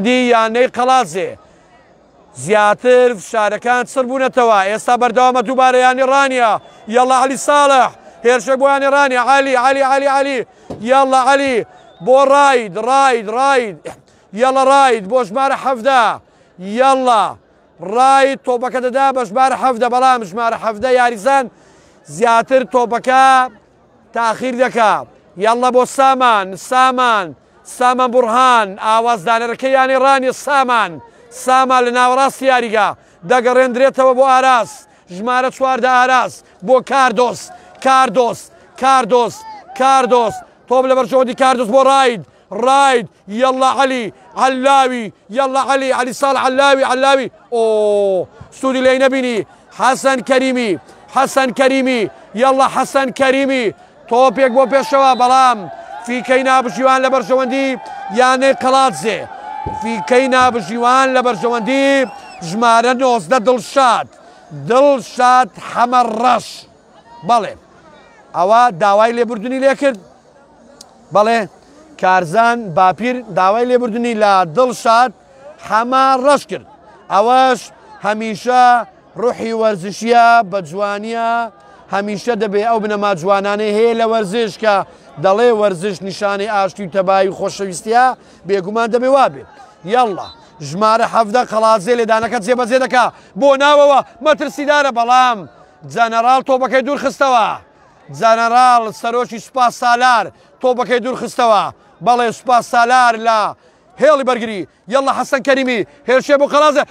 یانەی قەڵازێ زیاتر فشارەکان چڕ بوونەتەوە ئێستا بەردەوامە دووبارە یانی ڕانیە یەڵا عەلی ساڵح هێرشێک بۆ یانی ڕانیە عەلی یەڵا عەلی بۆ ڕاید یەڵا ڕاید بۆ ژمارە 17 یەڵا ڕاید تۆپەکە دەدا بە ژمارە 17 بەڵام ژمارە 17 یاریزان زیاتر تۆپەکە تاخیر دەکا یەڵا بۆ سامان بورهان ئاوازدانەرەکە یانی ڕانی سامان لە ناوەڕاستی یاریگا دەگەڕێندرێتەوە بۆ ئاراس ژمارە 14 ئاراس بۆ کاردۆس تۆپ لە بەرژەوەندی کاردۆس بۆ ڕاید یەڵا عەلاوی یەڵا عەلی ساڵ عەلاوی سوودی لێی نەبینی حەسەن کەریمی یەڵا حەسەن کەریمی تۆپێک بۆ پێشەوە بەڵام فیکەی نابژیوان لە بەرژەوەندی یانەی قەڵاتزێ فیکەی نابژیوان لە بەرژەوەندی ژمارە 19 دڵشاد حەمەڕەش بەڵێ ئەوە داوای لێبوردنی لێ کرد بەڵێ کارزان باپیر داوای لێبوردنی لە دڵشاد حەمەڕەش کرد ئەوەش هەمیشە ڕوحی وەرزشیە بە جوانیە هەمیشە دەبێ ئەو بنەما جوانانەی هەیە لە وەرزش کە دەڵێ وەرزش نیشانی ئاشتی و تەبایی خۆشەویستیە بێگومان دەبێ وابێ یەڵا ژمارە 17 قەڵازێ لێدانەکە جێبەجێ دەکا بۆ ناوەوە مەترسیدارە بەڵام جەنەڕاڵ تۆپەکەی دوور خستەوە جەنەڕاڵ سەرۆکی سوپاس سالار تۆپەکەی دوور خستەوە بەڵێ سوپاس سالار لە هێڵی بەرگری یەڵا حەسەن کەریمی هێرشێ بۆ قەڵازێ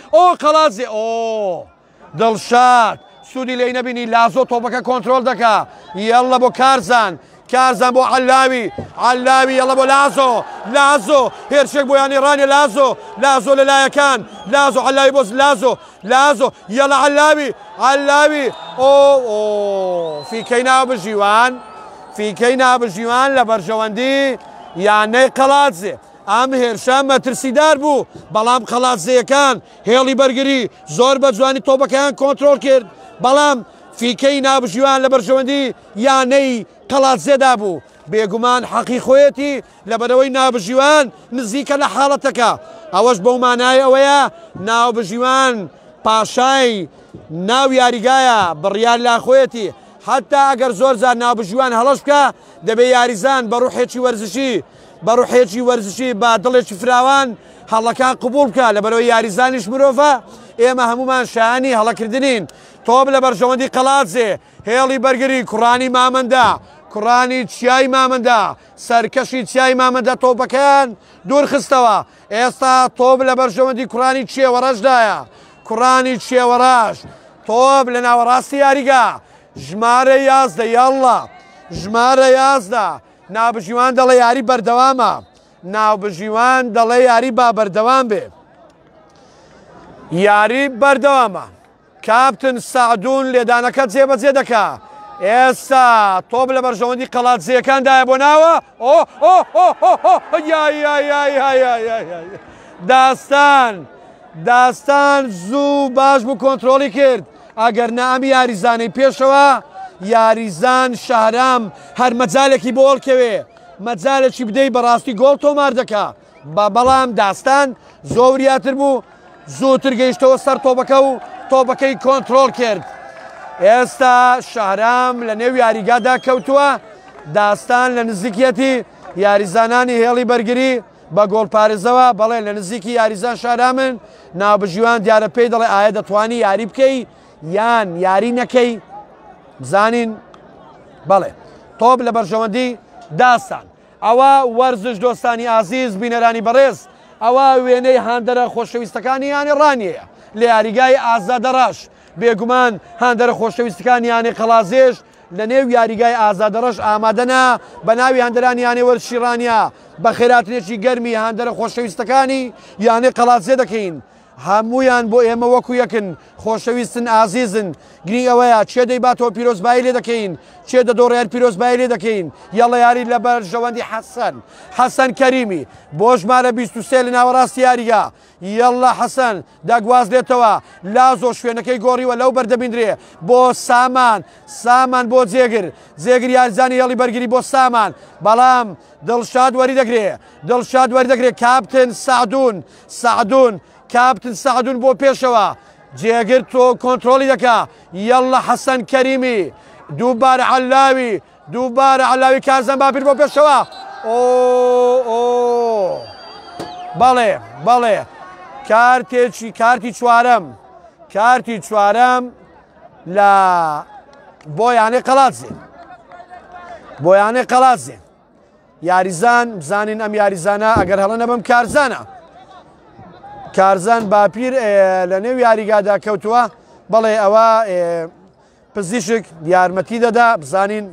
دڵشاد سوودی لێی نەبینی لازۆ تۆپەکە کۆنتترۆل دەکا یەڵە بۆ کارزان بۆ عەلاوی یەڵە بۆ لازۆ هێرشێک بۆ یانی ڕانی لازۆ لەلایەکان عەلاوی بۆ لازۆ یەڵە عەلاوی فیکەی نابژیوان لە بەرژەوەندی یانەی قەڵاتزێ ئەم هێرشە مەترسیدار بوو بەڵام قەڵاتزەیەکان هێڵی بەرگری زۆر بە جوانی تۆپەکەیان کۆنتترۆل کرد بەڵام فیکەی نابژیوان لە بەرژەوەندی یانەی قەڵاتزێدا بوو بێگومان حەقی خۆیەتی لە بەرەوەی نابژیوان نزیکە لە حاڵەتەکە ئەوەش بەو مانای ئەوەیە ناوبژیوان پاشای ناو یاریگایە بڕیار لا خۆیەتی حتا ئەگەر زۆر جار ناوبژیوان هەڵەش بکە دەبێ یاریزان بە ڕوحێکی وەرزشی با دڵێکی فراوان هەڵەکان قبول بکە لە بەرەوەی یاریزانیش مرۆڤە ئێمە هەمومان شایانی هەڵەکردنین تۆپ لە بەرژەوەندی قەڵاتزێ هێڵی بەرگری کوڕانی مامەندە کوڕانی چیای مامەندە سەرکەشی چیای مامەندە تۆپەکەیان دوور خستەوە ئێستا تۆپ لە بەرژەوەندی کوڕانی چێوەڕەشدایە کوڕانی چێوەڕەش تۆپ لە ناوەڕاستی یاریگا ژمارە 11 یەڵا ژمارە 11 ناوبژیوان دەڵێ یاری بەردەوامە ناوبژیوان دەڵێ یاری با بەردەوام بێ یاری بەردەوامە کاپتن سعدون لێدانەکە جێبەجێ دەکا ئێستا تۆپ لە بەرژەوەندی قەڵاتزیەکاندایە بۆ ناوە داستان زوو باش بوو کۆنتترۆلی کرد ئەگەر نامی یاریزانەی پێشەوە یاریزان شەهرام هەر مەجالێکی بۆ هەڵکەوێ مەجالێکی بدەی بەڕاستی گۆڵ تۆمار دەکا بەڵام داستان زۆریاتر بوو زووتر گەیشتەوە سەر تۆپەکە و تۆپەکەی کۆنتترۆل کرد ئێستا شەهرام لە نێو یاریگادا کەوتووە داستان لە نزیکەتی یاریزانانی هێڵی بەرگری بە گۆڵپارێزەوە بەڵێ لە نزیکی یاریزان شارامن ناوبژیوان دیارە پێی دەڵێ ئایا دەتوانی یاری بکەی یان یاری نەکەی بزانین بەڵێ تۆپ لە بەرژەوەندی داستان ئەوە وەرزش دۆستانی ئازیز بینەرانی بەڕێز ئەوە وێنەی هاندەرە خۆشەویستەکانی یانی ڕانیەیە لە یاریگای ئازادەڕەش بێگومان هاندەرە خۆشەویستەکان یانی قەڵازێش لە نێو یاریگای ئازادەڕەش ئامادەنا بە ناوی هەندەرانی یانی وەرزشی ڕانیا بە خێراتنێکی گەرمی هاندەرە خۆشەویستەکانی یانی قەڵازێ دەکەین هەمویان بۆ ئێمە وەکو یەکن خۆشەویستن ئازیزن گرنگ ئەوەیە چێ دەیباتەوە پیرۆزبایی لێ دەکەین چێ دەدۆڕێت پیرۆزبایی لێ دەکەین یاڵە یاری لە بەرژەوەندی حەسەن کەریمی بۆ ژمارە 23 لە ناوەڕاستی یاریگا یاڵە حەسەن دەگوازلێتەوە لازۆ شوێنەکەی گۆڕیوە لەو بەردەبیندرێ بۆ سامان بۆ جێگر یاریزانی هێڵی بەرگری بۆ سامان بەڵام دڵشاد وەری دەگرێت کاپتن سعدون کاپتن سعدون بۆ پێشەوە جێگر تۆ کۆنتترۆلی دەکا یەڵە حەسەن کەریمی دووبارە علاوی کارزان باپیر بۆ پێشەوە بەڵێ کارتی چوارەم لە بۆیانەی قەڵاتزێ یاریزان بزانین ئەم یاریزانە ئەگەر هەڵە نەبم کارزان باپیر لە نێو یاریگادا کەوتووە بەڵێ ئەوە پزیشک یارمەتی دەدا بزانین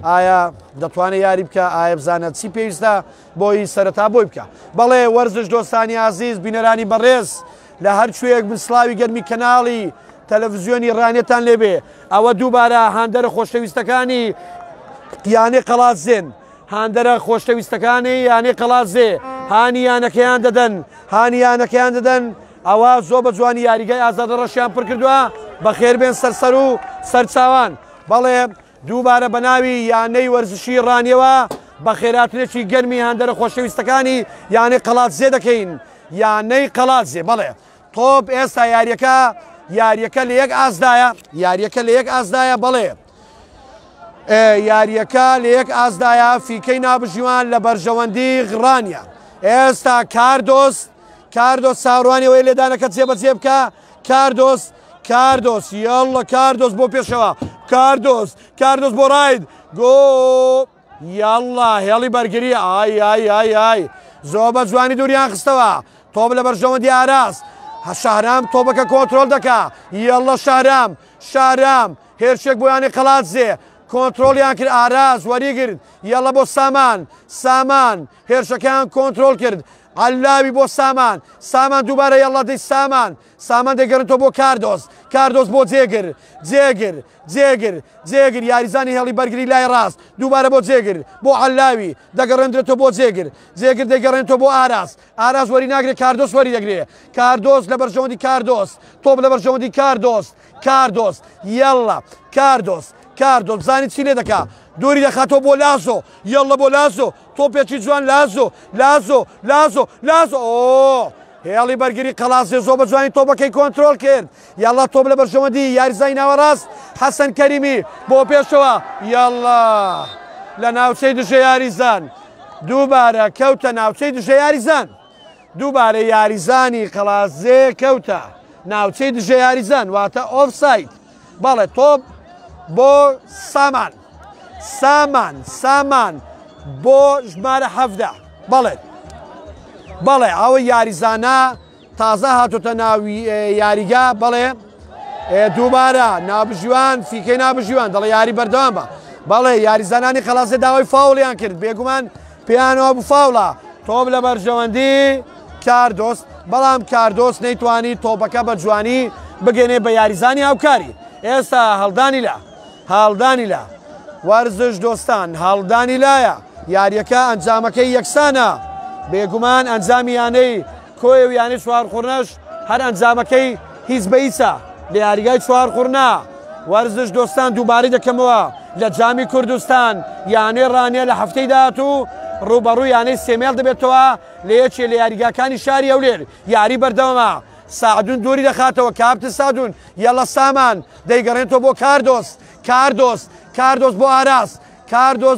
ئایا دەتوانێت یاری بکە ئایا بزانێت چی پێویستە بۆی سەرەتا بۆی بکە بەڵێ وەرزش دۆستانی عزیز بینەرانی بەڕێز لە هەر کوێیەک بسلاوی گەرمی کەناڵی تەلەڤیزیۆنی ڕانێتان لێبێ ئەوە دووبارە هاندەرە خۆشەویستەکانی یانێ قەڵاتزێن هاندەرە خۆشەویستەکانی یانێ قەڵاتزێ هانیانەکەیان دەدەن ئەوە زۆر بە جوانی یاریگای ئازادە ڕەشیان پڕ کردووە بەخێربێن سەرسەر و سەرچاوان بەڵێ دووبارە بە ناوی یانەی وەرزشی ڕانیەوە بە خێراتنێکی گەرمی هاندەرە خۆشەویستەکانی یانەی قەڵاتزێ دەکەین یانەی قەڵاتزێ بەڵێ تۆپ ئێستا یاریەکە لە یەک ئازدایە بەڵێ یاریەکە لە یەک ئازدایە فیکەی نابژیوان لە بەرژەوەندی ڕانیە ئێستا کاردۆس ساڕوانیەوەی لێدانەکە جێبەجێ بکە کاردۆس یاڵە کاردۆس بۆ پێشەوە کاردۆس بۆ ڕاید گۆ یاڵە هێڵی بەرگری ئای زۆر بە جوانی دووریان خستەوە تۆپ لە بەرژەوەندی ئاراس شارام تۆپەکە کۆنتترۆل دەکا یاڵە شارام هێرشێک بۆیانی قەڵاتزێ کۆنتترۆلیان کرد ئاراز وەریگرت یاڵە بۆ سامان هێرشەکەیان کۆنتترۆل کرد علاوی بۆ سامان دووبارە یاڵە دەی سامان دەگەڕێتەوە بۆ کاردۆس بۆ جێگر یاریزانی هێڵی بەرگری لای ڕاست دووبارە بۆ جێگر بۆ علاوی دەگەڕێنرێتەوە بۆ جێگر دەگەڕێنێتەوە بۆ ئاراز وەری ناگرێت کاردۆس وەری دەگرێت کاردۆس لە بەرژەوەندی تۆپ لە بەرژەوەندی کاردۆس یاڵە کاردۆس زانی چی لێ دەکا دووری دەخاتەوە بۆ لازۆ یاڵە بۆ لازۆ تۆپێکی جوان لازۆ هێڵی بەرگری قەڵاتزێ زۆر بە جوانی تۆپەکەی کۆنتترۆل کرد یاڵە تۆپ لە بەرژەوەندی یاریزای ناوەڕاست حەسەن کەریمی بۆ پێشەوە یاڵە لە ناوچەی دژە یاریزان دووبارە کەوتە ناوچەی دژە یاریزان دووبارە یاریزانی قەڵاتزێ کەوتە ناوچەی دژە یاریزان واتە ئۆفساید بەڵێ تۆپ بۆ سامان بۆ ژمارە 17 بەڵێ ئەوە یاریزانە تازە هاتوتە ناوی یاریگا بەڵێ دووبارە نابژیوان فیکەی نابژیوان دەڵێ یاری بەردەوام بەڵێ یاریزانانی قەڵاتزێ داوای فاوڵیان کرد بێگومان پێیانەوە بوو فاوڵە تۆپ لە بەرژەوەندی بەڵام کاردۆس نەیتوانی تۆپەکە بە جوانی بگەێنێ بە یاریزانی هاوکاری ئێستا هەڵدانی لە وەرزش دۆستان هەڵدانی لایە یاریەکە ئەنجامەکەی یەکسانە بێگومان ئەنجامی یانەی کۆی و یانەی چوارخوڕنەش هەر ئەنجامەکەی هیچ بەئیسە لە یاریگای چوارخوڕنا وەرزش دۆستان دووبارەی دەکەمەوە لە جامی کوردستان یانەی ڕانیە لە هەفتەی داهاتوو ڕوبەڕوو یانەی سێمێڵ دەبێتەوە لە یەکێ لە یاریگاکانی شاری ئەولێر یاری بەردەوامە سعدون دووری دەخاتەوە کاپتن سعدون یاڵە سامان دەیگەڕێنەوە بۆ کاردۆس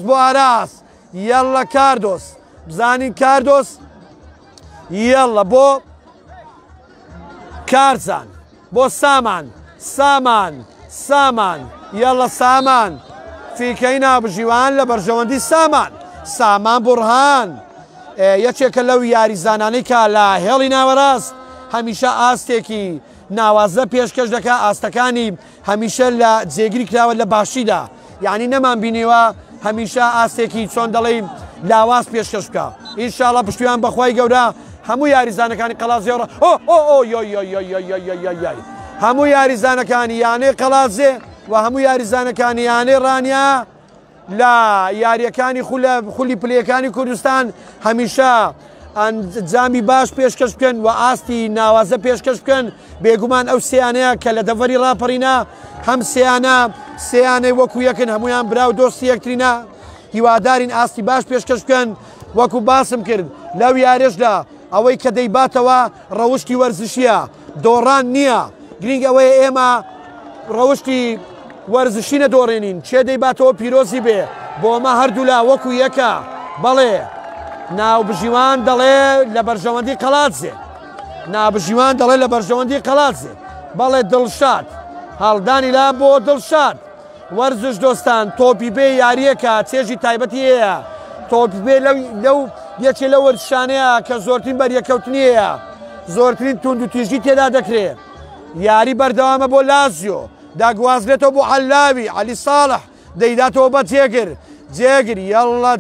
بۆ ئاراس یاڵە کاردۆس بزانین کاردۆس یاڵە بۆ کارزان بۆ سامان یاڵە سامان فیکەی نابژیوان لە بەرژەوەندی سامان بڕهان یەکێکە لەو یاریزانانەی کە لە هێڵی ناوەڕاست هەمیشە ئاستێکی ناوازە پێشکەش دەکا ئاستەکانی هەمیشە لە جێگیری کراوە لە باشیدا یعنی نەمان بینیوە هەمیشە ئاستێکی چۆن دەڵێ لاواز پێشکەش بکە ئینشاڵڵا پشتیوان بەخوای گەورە هەموو یاریزانەکانی قەڵازێڕە هەموو یاریزانەکانی یانەی قەڵازێ و هەموو یاریزانەکانی یانەی ڕانیا لە یاریەکانی خولی پلەکانی کوردستان هەمیشە ئەنجامی باش پێشکەش بکەن و ئاستی ناوازە پێشکەش بکەن بێگومان ئەو سیانەیە کە لە دەڤەری ڕاپەڕینە هەم سیانەی وەکو یەکن هەمویان براو دۆستی یەکترینە هیوادارین ئاستی باش پێشکەش بکەن وەکو باسم کرد لەو یاریشدا ئەوەی کە دەیباتەوە ڕەوشتی وەرزشیە دۆڕان نییە گرنگ ئەوەیە ئێمە ڕەوشتی وەرزشی نەدۆڕێنین چێ دەیباتەوە پیرۆزی بێ بۆ ئەمە هەردوو لا وەکو یەکە بەڵێ ناوبژیوان دەڵێ لە بەرژەوەندی قەڵاتزێ نابژیوان دەڵێ لە بەرژەوەندی قەڵاتزێ بەڵێ دڵشاد هەڵدانی لا بۆ دڵشاد وەرزش دۆستان تۆپی بێ یاریەکە چێژی تایبەتی هەیە تۆپی بێ لەو یەکێ لە وەرزشانەیە کە زۆرترین بەریەکەوتنیەیە زۆرترین توند و تیژی تێدا دەکرێت یاری بەردەوامە بۆ لازیۆ داگوازرێتەوە بۆ عەلاوی عەلی ساڵح دەیداتەوە بە جێگر یەڵڵا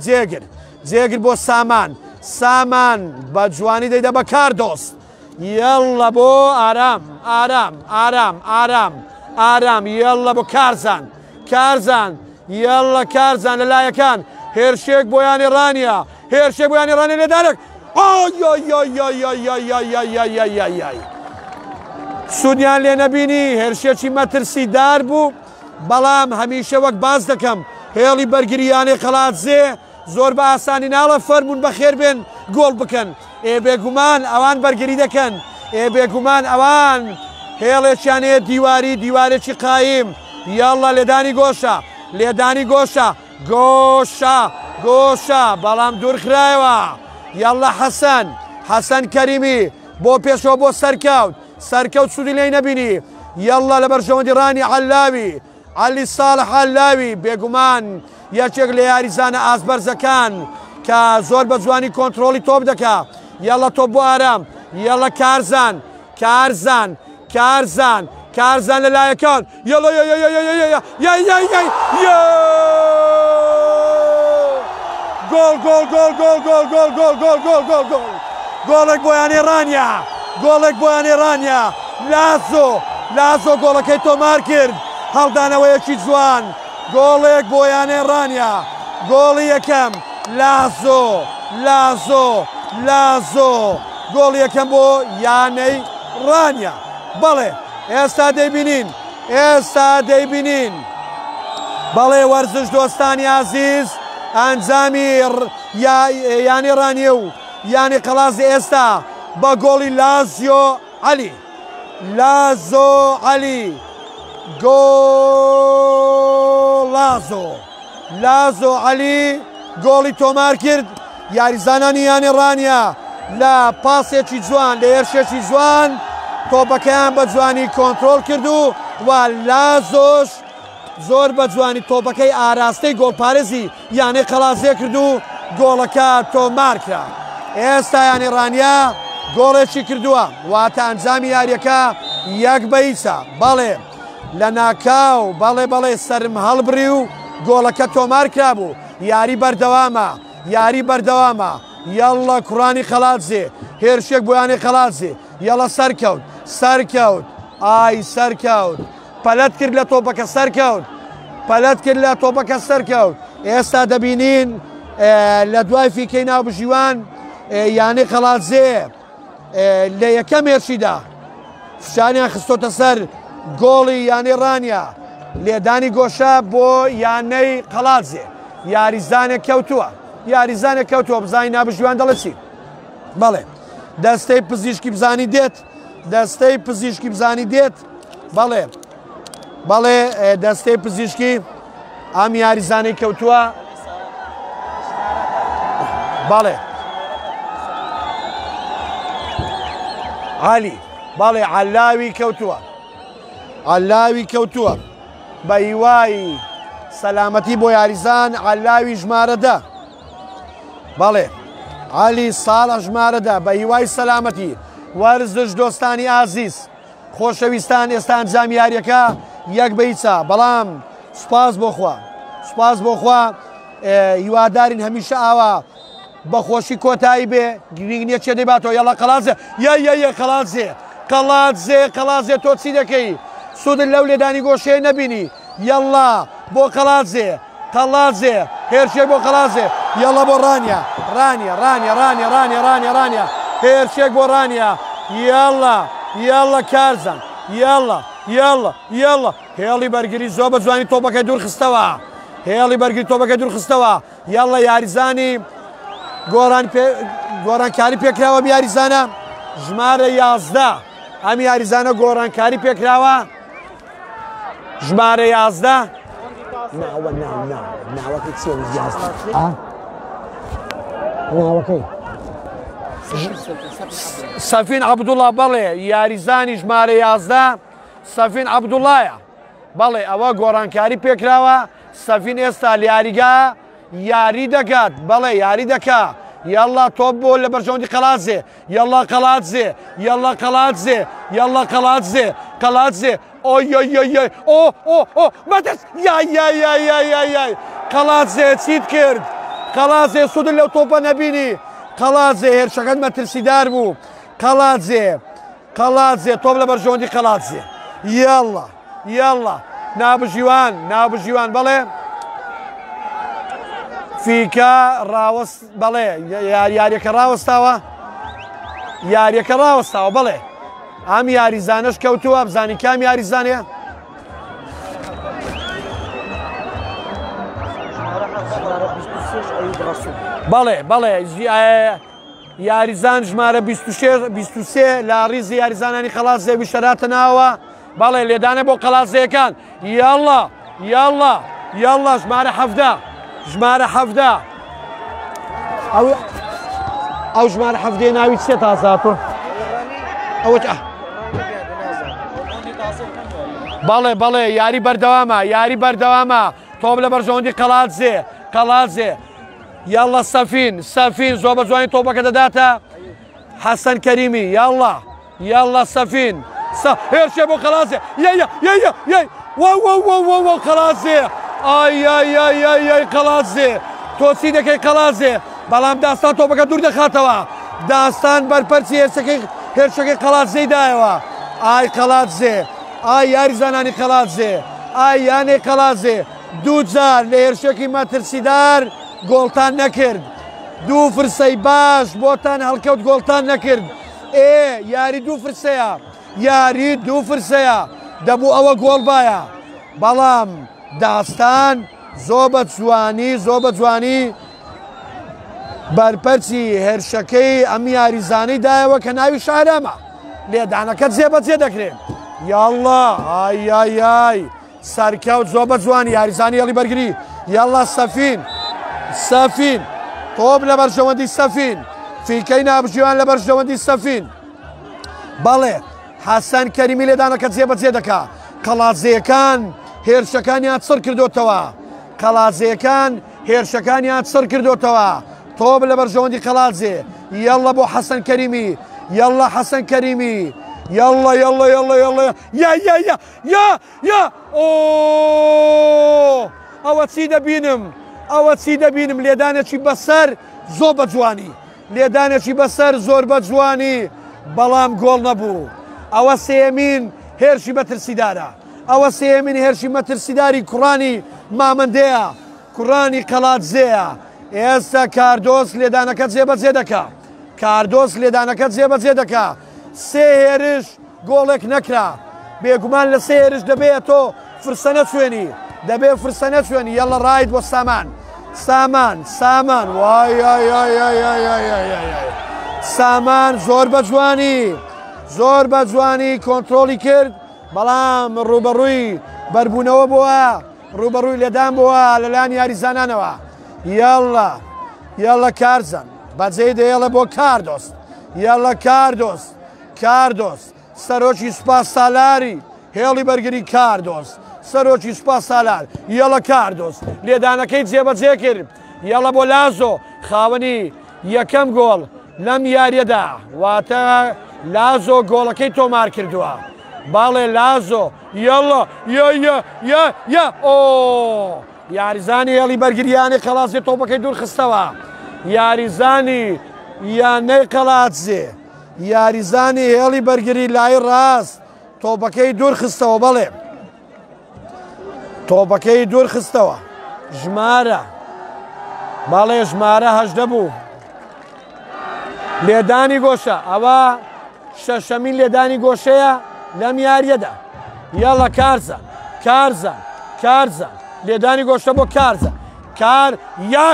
جێگر بۆ سامان بە جوانی دەیدا بە کاردۆست یەڵڵا بۆ ئارام یەڵڵا بۆ کارزان یەڵڵا کارزان لە لایەکان هێرشێک بۆیانی ڕانیە لێدارێک سوودیان لێ نەبینی هێرشێکی مەترسیدار بوو بەڵام هەمیشە وەک باز دەکەم هێڵی بەرگریانەی قەڵاتزێ زۆر بە ئاسانی ناڵە فەرمونون بەخێر بێن گۆڵ بکەن بێگومان ئەوان بەرگری دەکەن بێگومان ئەوان هێڵێکیانەیە دیوارێکی قایم یاڵڵا لێدانی گۆشە بەڵام دوورخرایەوە یاڵڵا حەسەن کەریمی بۆ پێشەوە بۆ سەرکەوت سوودی لێی نەبینی یەڵڵا لە بەرژەوەندی ڕانی عەلی ساڵح عەلاوی بێگومان یەکێک لە یاریزانە ئاسبەرزەکان کە زۆر بە جوانی کۆنتترۆلی تۆپ دەکا یاڵڵا تۆپ بۆ ئارام یاڵڵا کارزان لە لایەکان گۆڵێک بۆیانی ڕانیا لازۆ گۆڵەکەی تۆمار کرد هەڵدانەوەیەکی جوان گۆڵێک بۆیانی ڕانیا گۆڵی یەکەم لازۆ گۆڵی یەکەم بۆ یانەی ڕانیا بەڵێ ئێستا دەیبینین بەڵێ وەرزش دۆستانی عەزیز ئەنجامی یانی ڕانیە و یانی قەڵازی ئێستا بە گۆڵی لازۆ عەلی لازۆ عەلی گۆڵی تۆمار کرد یاریزانانی یانی ڕانیا لە پاسێکی جوان لە هێرشێکی جوان تۆپەکەیان بە جوانی کۆنتترۆل کرد و لازۆش زۆر بە جوانی تۆپەکەی ئاراستەی گۆڵپارێزی یانەی قەڵازێ کرد و گۆڵەکە تۆمار کرا ئێستا یانی ڕانیا گۆڵێکی کردووە واتە ئەنجامی یاریەکە یەک بە هیچە بەڵێ لە ناکاو بەڵێ سەرم هەڵبڕی و گۆڵەکە تۆمار کرابوو یاری بەردەوامە یەڵڵا کوڕانی قەڵاتزێ هێرشێک بۆیانی قەڵاتزێ یەڵە سەرکەوت پەلەت کرد لە تۆپەکە سەرکەوت ئێستا دەبینین لە دوای فیکەی ناوبژیوان یانەی قەڵاتزێ لە یەکەم هێرشیدا فشانیان خستۆتە سەر گۆڵی یانەی ڕانیا لێدانی گۆشە بۆ یانەی قەڵاتزێ یاریزانێک کەوتووە بزانی نابژیوان دەڵێ چی بەڵێ دەستەی پزیشکی بزانی دێت بەڵێ دەستەی پزیشکی ئەم یاریزانەی کەوتووە بەڵێ عەلاوی کەوتووە بە هیوای سەلامەتی بۆ یاریزان عەلاوی ژمارەدە بەڵێ عەلی ساڵح ژمارەدە بە هیوای سەلامەتی وەرزش دۆستانی ئازیز خۆشەویستان ئێستا ئەنجامی یاریەکە یەک بە هیچە بەڵام سوپاس بۆ خوا هیوادارین هەمیشە ئاوا بەخۆشی کۆتایی بێ گرنگ نییە چێ دەیباتەوە یاڵا قەڵازێ یە قەڵازێ تۆ چی دەکەی سوودت لەو لێدانی گۆشەیە نەبینی یەڵا بۆ قەڵازێ هێرشێک بۆ قەڵازێ یەڵا بۆ ڕانیە هێرشێک بۆ ڕانیە یاڵا کارزان یاڵا هێڵی بەرگری زۆر بە جوانی تۆپەکەی دوور خستەوە یاڵا یاریزانی گۆڕانکاری پێکراوە یاریزانە ژمارە 11 ئەم یاریزانە گۆڕانکاری پێکراوە ژمارە 11 ناوەکەی ناوەکەی سەفین عەبدوڵڵا بەڵێ یاریزانی ژمارە 11 سەفین عەبدوڵڵایە بەڵێ ئەوە گۆڕانکاری پێکراوە سەفین ئێستا لیاریگا یاری دەکات بەڵێ یاری دەکا یاڵا تۆپ بۆ لە بەرژەوەندی قەڵازێ یاڵا قەڵازێ بەدەست قەڵازێ چیت کرد قەڵازێ سوودن لەو تۆپە نەبینی قەڵازێ هێرشەکەت مەترسیدار بوو قەڵازێ تۆپ لە بەرژەوەندی قەڵازێ یاڵا نابژیوان بەڵێ فیکە ڕاوەست بەڵێ یاریەکە ڕاوەستاوە بەڵێ ئەم یاریزانەش کەوتووە بزانی کام یاریزانێ بەڵێ یاریزان ژمارە 23 لە ڕیزی یاریزانانی قەڵازێ ویشەراتە ناوە بەڵێ لێدانە بۆ قەڵازەکان یاڵا ژمارە 17 ئەو ژمارە 17 ناوی چێ تازاتۆ بەڵێ یاری بەردەوامە تۆپ لە بەرژەوەندی قەڵازێ یاڵا سەفین زۆر بە جوانی تۆپەکە دەداتە حەسەن کەریمی یاڵا سەفین هێرشێ بۆ قەڵازێ قەڵازێ قەڵازێ تۆ چی دەکەی قەڵازێ بەڵام داستان تۆپەکە دوور دەخاتەوە داستان بەرپەرچی هێرشەکەی قەڵازەی دایەوە قەڵازێ یاریزانانی قەڵازێ یانێ قەڵازێ دوو جار لە هێرشێکی مەترسیدار گۆڵتان نەکرد دوو فرسەی باش بۆتان هەڵکەوت گۆڵتان نەکرد یاری دوو فرسەیە دەبوو ئەوە گۆڵ باە بەڵام داستان زۆر بە جوانی بەرپەرچی هێرشەکەی ئەم یاریزانەی دایەوە کە ناوی شارەمە لێدانەکەت جێبەجێ دەکرێت یاڵا سەرکەوت زۆر بە جوانی یاریزانی هێڵی بەرگری یاڵا سەفین تۆپ لە بەرژەوەندی سەفین فیکەی نابژیوان لە بەرژەوەندی سەفین بەڵێ حەسەن کەریمی لێدانەکەت جێبەجێ دەکا قەڵازەکان هێرشەکانیان چڕ کردوتەوە تۆپ لە بەرژەوەندی قەڵازێ یاڵا بۆ حەسەن کەریمی ئەوە چی دەبینم لێدانێکی بەسەر زۆر بە جوانی بەڵام گۆڵ نەبوو ئەوە سێمین هێرشی مەترسیداری کوڕانی مامەندەیە کوڕانی قەڵازەیە ئێستا کاردۆس لێدانەکە جێبەجێ دەکا سێ هێرش گۆڵێک نەکرا بێگومان لە سێ هێرش دەبێت تۆ فرسە نەچوێنی یەڵە ڕاید بۆ سامان سامان زۆر بە جوانی کۆنتترۆلی کرد بەڵام ڕوبەڕووی بەربوونەوە ڕوبەڕووی لێدان بووە لەلایەن یاریزانانەوە یاڵە کارزان بەجێی دەیەڵە بۆ کاردۆس سەرۆکی سوپاس سالاری هێڵی بەرگری سەرۆکی سوپاس سالار یاڵە کاردۆس لێدانەکەی جێبەجێ کرد یاڵە بۆ لازۆ خاوەنی یەکەم گۆڵ لەم یاریەدا واتە لازۆ گۆڵەکەی تۆمار کردووە باڵێ لازۆ یاریزانی هێڵی بەرگریانی قەڵازێ تۆپەکەی دوور خستەوە یاریزانی یانەی قەڵاتزێ یاریزانی هێڵی بەرگری لای ڕاست تۆپەکەی دوور خستەوە بەڵێ تۆپەکەی دوور خستەوە ژمارە بەڵێ ژمارە 18 بوو لێدانی گۆشە ئەوە شەشەمین لێدانی گۆشەیە لەم یاریەدا یاڵە کارزان کارزان کارزان لێدانی گۆشە بۆ کارزان کار یا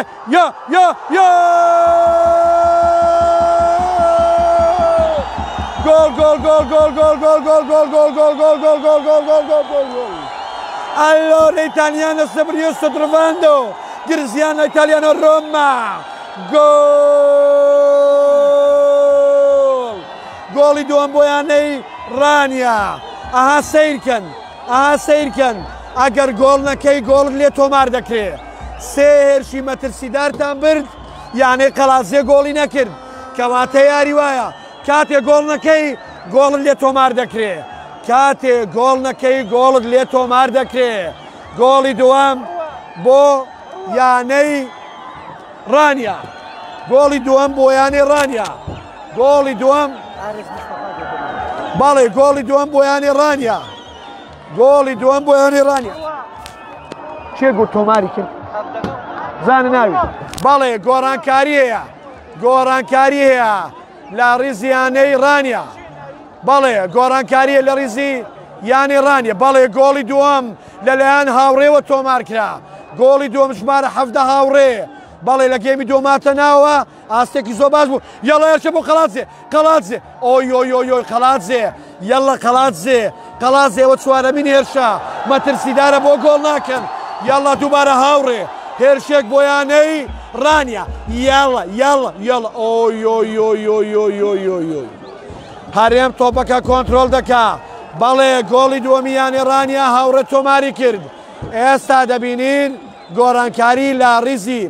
گۆڵ گۆڵ گۆڵ گۆڵ گۆڵ گۆڵ گۆڵ گۆڵ گۆڵ گۆڵ گۆڵ گۆڵ گۆڵ گۆڵ گۆڵ گۆڵ گۆڵ گۆڵ allora italiano io sto trovando Grisiano italiano Roma gol goli دوام بۆ یانەی ڕانیا ئەها سیرکەن ئەگەر گۆڵ نەکەی گۆڵ لێ تۆمار دەکرێت سێ هێرشی مەترسیدارتان برد یانەی قەڵازێ گۆڵی نەکرد کەواتە یاری وایە کاتێ گۆڵ نەکەی گۆڵت لێ تۆمار دەکرێت کاتێ گۆڵ نەکەی گۆڵت لێ تۆمار دەکرێت گۆڵی دووەم بۆ یانەی ڕانیا گۆڵی دووەم بۆ یانەی ڕانیا گۆڵی دووەم بەڵێ گۆڵی دووەم بۆ یانەی ڕانیا گۆڵی دووەم بۆ یانەی ڕانیا چێ گوت تۆماری کرد زانە ناوی بەڵێ گۆڕانکاری هەیە لە ڕیزی یانەی ڕانیا بەڵێ گۆڕانکاریە لە ڕیزی یانی ڕانیە بەڵێ گۆڵی دووەم لەلایەن هاوڕێوە تۆمار کرا گۆڵی دووەم ژمارە 17 هاوڕێ بەڵێ لە گێمی دۆماتە ناوە ئاستێکی زۆر باش بوو یەڵە هێرشە بۆ قەڵاتزێ ئۆی قەڵاتزێ یەڵە قەڵاتزێ ئەوە چوارەمین هێرشە مەترسیدارە بۆ گۆڵ ناکەن یەڵە دووبارە هاوڕێ هێرشێک بۆ یانەی ڕانیا یەڵە ئۆی هەرێم تۆپەکە کۆنتترۆل دەکا بەڵێ گۆڵی دووەمی یانی ڕانیا هاوڕێ تۆماری کرد ئێستا دەبینین گۆڕانکاری لە ڕیزی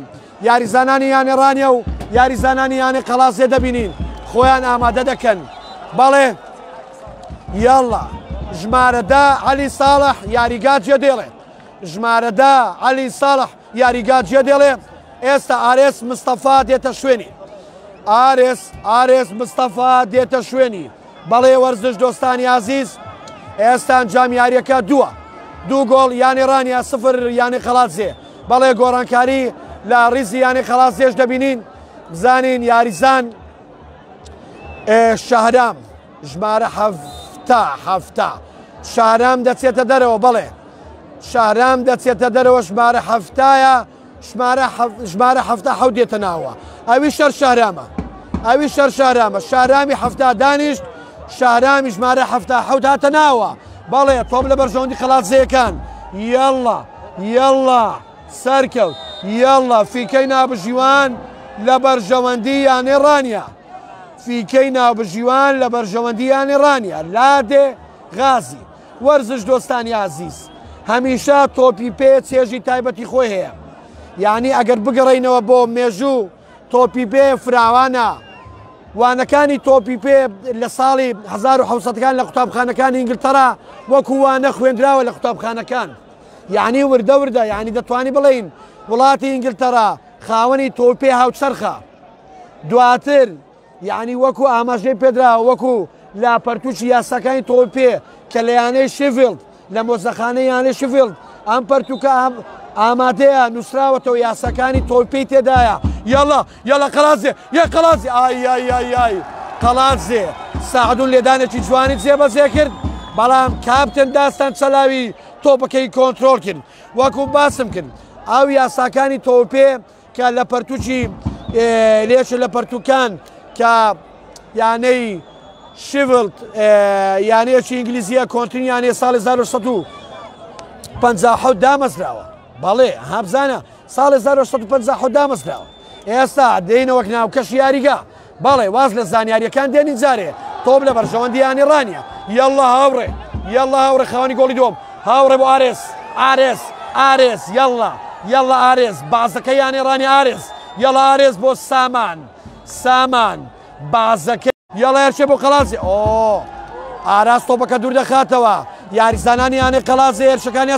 یاریزانانی یانی ڕانیا و یاریزانانی یانی قەڵازێ دەبینین خۆیان ئامادە دەکەن بەڵێ یاڵە ژمارەدا عەلی ساڵح یاریگات جێ دێڵێ ژمارەدا عەلی ساڵح یاریگات جێ دێڵێ ئێستا ئارێس مستەفا دێتە شوێنی ئارێس مستەفا دێتە شوێنی بەڵێ وەرزش دۆستانی عزیز ئێستا ئەنجام یاریەکە دوو گۆڵ یانی ڕانیا 0 یانی قەڵاتزێ بەڵێ گۆڕانکاری لە ڕیزی یانی قەڵاتزێش دەبینین بزانین یاریزان شەهرام ژمارە 7 شەهرام دەچێتە دەرەوە بەڵێ شەهرام دەچێتە دەرەوە ژمارە 7ە ژمارە 7 دێتە ناوە ئەوی شەر شەهرامە شەهرامی 7 دانیشت شەهرامی ژمارە 7 هاتە ناوە بەڵێ تۆم لە بەرژەوەندی قەڵاتزەکان یەڵە سەرکەوت یەڵە فیکەی نابژیوان لە بەرژەوەندی یانی ڕانیا فیکەی نابژیوان لە بەرژەوەندی یانی ڕانیا لادێ غازی وەرزش دۆستانی عزیز هەمیشە تۆپی پێ چێژی تایبەتی خۆی هەیە یعنی ئەگەر بگەڕینەوە بۆ مێژوو تۆپی پێ فراوانە وانەکانی تۆپی پێ لە ساڵی 1970کان لە قوتابخانەکانی ئینگلتەرا وەکو وانە خوێندراوە لە قوتابخانەکان یعنی وردە یعنی دەتوانی بڵین وڵاتی ئینگلتەرا خاوەنی تۆپێ هاوچەرخە دواتر یعنی وەکو ئاماژەی پێدراوە وەکو لاپەرتووشی یاساکانی تۆپێ کە لە یانەی شیفیلد لە مۆزەخانەی یانەی شیفیلد ئەم پەرتووکە ئامادەیە نووسراوەتەوە یاساکانی تۆپەی تێدایە یەڵە قەڵاتزێ قەڵاتزێ قەڵاتزێ ساعدون لێدانێکی جوانی جێبەجێ کرد بەڵام کاپتن داستان چەلاوی تۆپەکەی کۆنتترۆل کرد وەکو باسم کرد ئەو یاساکانی تۆپێ کە لە پەرتووکی لێشە لە پەرتووکان کە یانەی شیڤڵد یانەیەکی ئینگلیزیە کۆنتینیانێ ساڵی 1950 دامەزراوە بەڵێ هەبزانە ساڵی 1950 دامەزراوە ئێستا دێنەوەک ناوکەش یاریگا بەڵێ واز لە زانیاریەکان دێنین جارێ تۆم لە بەرژەوەندی یانی ڕانیا یەڵە هاوڕێ خاوەنی گۆڵی دووەم هاوڕێ بۆ ئارێس یەڵە ئارێس بازەکە یانی ڕانی ئارێس بۆ سامان بازەکە یەڵە هێرشێ بۆ قەڵاتزێ ئاراس تۆپەکە دوور دەخاتەوە یاریزانانی یانەی قەڵاتزێ هێرشەکانی